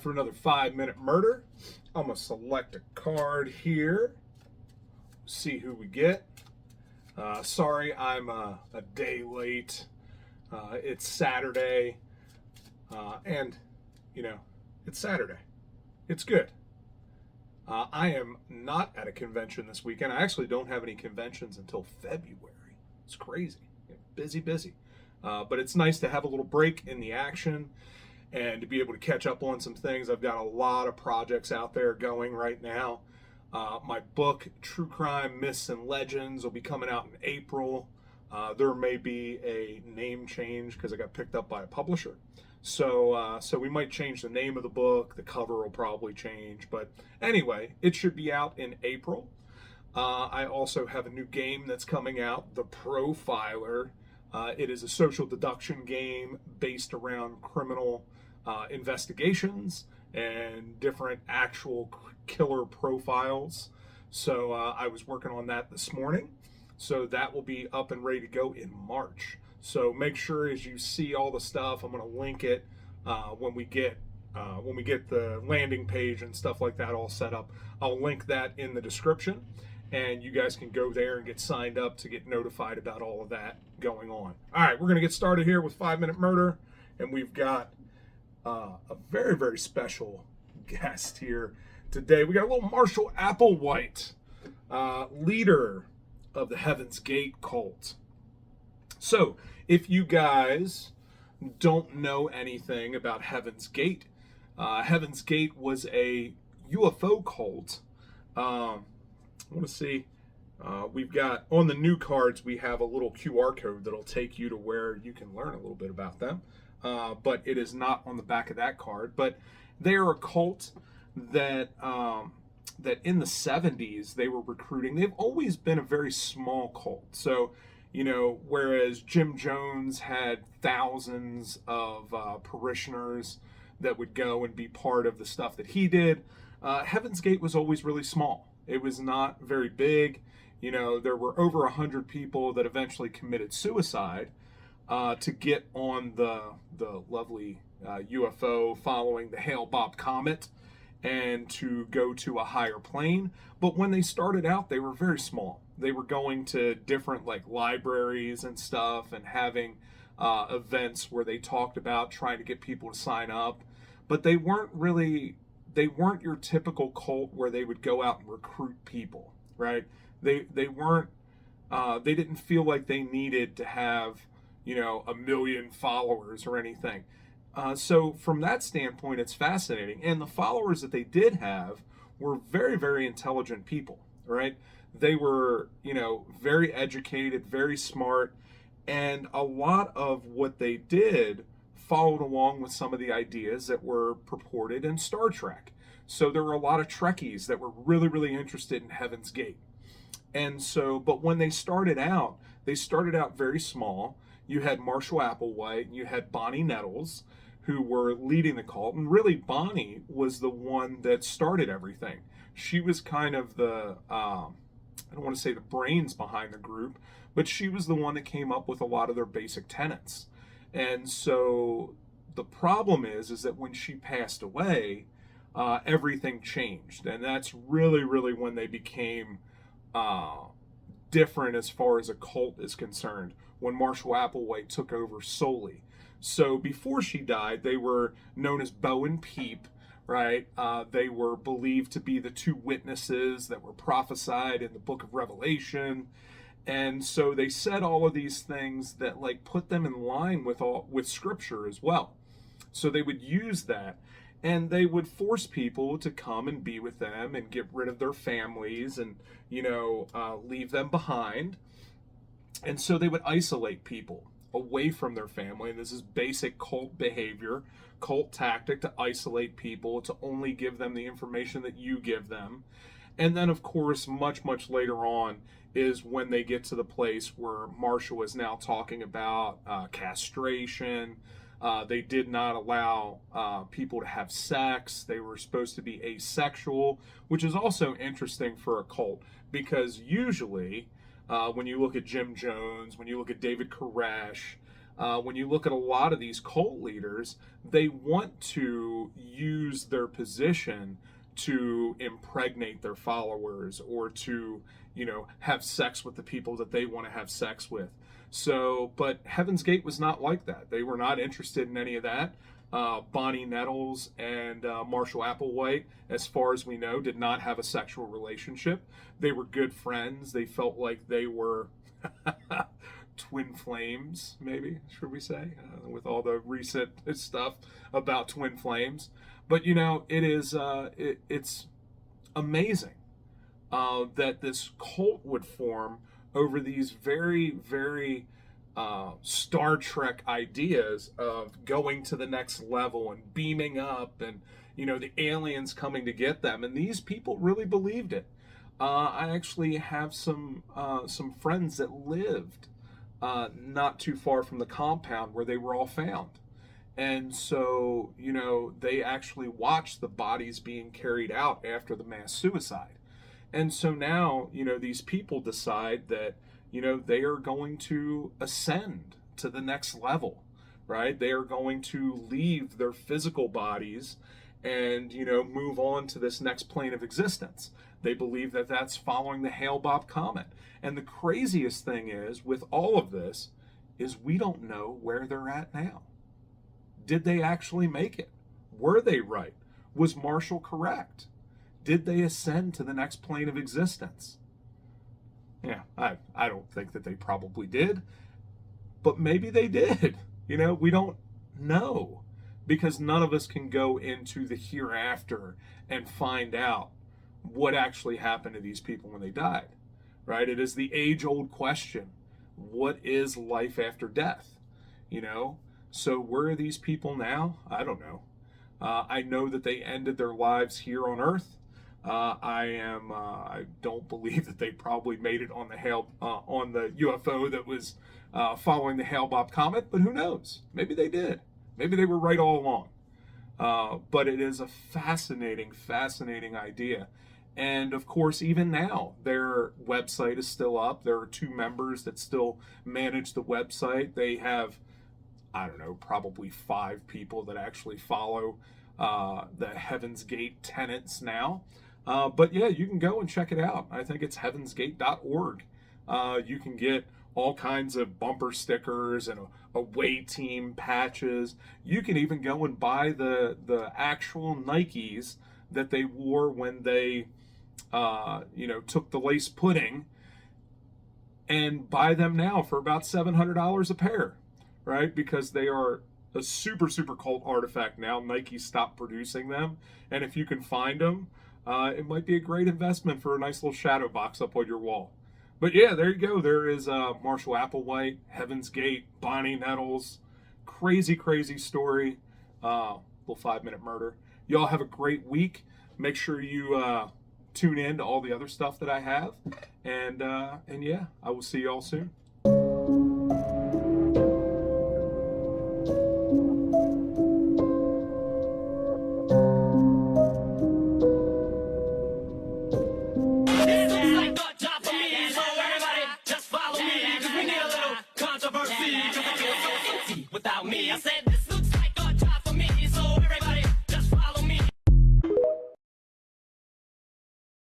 for another 5-minute murder. I'm going to select a card here. See who we get. Sorry, I'm a day late. It's Saturday. And, it's Saturday. It's good. I am not at a convention this weekend. I actually don't have any conventions until February. It's crazy. Busy. But it's nice to have a little break in the action and to be able to catch up on some things. I've got a lot of projects out there going right now. My book, True Crime Myths and Legends, will be coming out in April. There may be a name change because I got picked up by a publisher. So we might change the name of the book. The cover will probably change. But anyway, it should be out in April. I also have a new game that's coming out, The Profiler. It is a social deduction game based around criminal investigations and different actual killer profiles. So I was working on that this morning. So that will be up and ready to go in March. So make sure as you see all the stuff, I'm going to link it when we get the landing page and stuff like that all set up. I'll link that in the description, and you guys can go there and get signed up to get notified about all of that going on. All right, we're going to get started here with 5-minute murder, and we've got a very, very special guest here today. We got a little Marshall Applewhite, leader of the Heaven's Gate cult. So, if you guys don't know anything about Heaven's Gate, Heaven's Gate was a UFO cult. I want to see. We've got on the new cards, we have a little QR code that'll take you to where you can learn a little bit about them. But it is not on the back of that card. But they are a cult that in the 70s they were recruiting. They've always been a very small cult. So, whereas Jim Jones had thousands of parishioners that would go and be part of the stuff that he did, Heaven's Gate was always really small. It was not very big. There were over 100 people that eventually committed suicide to get on the lovely UFO following the Hale-Bopp comet and to go to a higher plane. But when they started out, they were very small. They were going to different libraries and stuff and having events where they talked about trying to get people to sign up. But they weren't your typical cult where they would go out and recruit people, right? They didn't feel like they needed to have, 1 million followers or anything. So from that standpoint, it's fascinating. And the followers that they did have were very, very intelligent people, right? They were, very educated, very smart. And a lot of what they did followed along with some of the ideas that were purported in Star Trek. So there were a lot of Trekkies that were really, really interested in Heaven's Gate. And so, but when they started out very small. You had Marshall Applewhite, and you had Bonnie Nettles, who were leading the cult. And really, Bonnie was the one that started everything. She was kind of the, I don't want to say the brains behind the group, but she was the one that came up with a lot of their basic tenets. And so the problem is that when she passed away, everything changed. And that's really, really when they became different as far as a cult is concerned, when Marshall Applewhite took over solely. So before she died, they were known as Bo and Peep, right? They were believed to be the two witnesses that were prophesied in the book of Revelation. And so they said all of these things that put them in line with scripture as well. So they would use that, and they would force people to come and be with them and get rid of their families and, leave them behind. And so they would isolate people away from their family. And this is basic cult behavior, cult tactic, to isolate people, to only give them the information that you give them. And then, of course, much, much later on is when they get to the place where Marshall is now talking about castration. They did not allow people to have sex. They were supposed to be asexual, which is also interesting for a cult, because usually when you look at Jim Jones, when you look at David Koresh, When you look at a lot of these cult leaders, they want to use their position to impregnate their followers or to, have sex with the people that they want to have sex with. So, but Heaven's Gate was not like that. They were not interested in any of that. Bonnie Nettles and Marshall Applewhite, as far as we know, did not have a sexual relationship. They were good friends. They felt like they were twin flames, maybe, should we say, with all the recent stuff about twin flames. But it is it's amazing that this cult would form over these very, very Star Trek ideas of going to the next level and beaming up, and the aliens coming to get them. And these people really believed it. I actually have some friends that lived not too far from the compound where they were all found. And so, they actually watched the bodies being carried out after the mass suicide. And so now, these people decide that, they are going to ascend to the next level, right? They are going to leave their physical bodies and, move on to this next plane of existence. They believe that that's following the Hale-Bopp comet. And the craziest thing is, with all of this, is we don't know where they're at now. Did they actually make it? Were they right? Was Marshall correct? Did they ascend to the next plane of existence? Yeah, I don't think that they probably did, but maybe they did. We don't know, because none of us can go into the hereafter and find out what actually happened to these people when they died, right? It is the age-old question: what is life after death? So where are these people now? I don't know. I know that they ended their lives here on Earth. I don't believe that they probably made it on the UFO that was following the Hale-Bopp comet, but who knows? Maybe they did. Maybe they were right all along. But it is a fascinating, fascinating idea. And of course, even now, their website is still up. There are 2 members that still manage the website. They have, I don't know, probably 5 people that actually follow the Heaven's Gate tenets now. But yeah, you can go and check it out. I think it's heavensgate.org. You can get all kinds of bumper stickers and away team patches. You can even go and buy the actual Nikes that they wore when they took the lace pudding, and buy them now for about $700 a pair, right? Because they are a super, super cult artifact now. Nike stopped producing them, and if you can find them, it might be a great investment for a nice little shadow box up on your wall. But yeah, there you go. There is Marshall Applewhite, Heaven's Gate, Bonnie Nettles. Crazy, crazy story. Little 5-minute murder. Y'all have a great week. Make sure you tune in to all the other stuff that I have. And yeah, I will see y'all soon.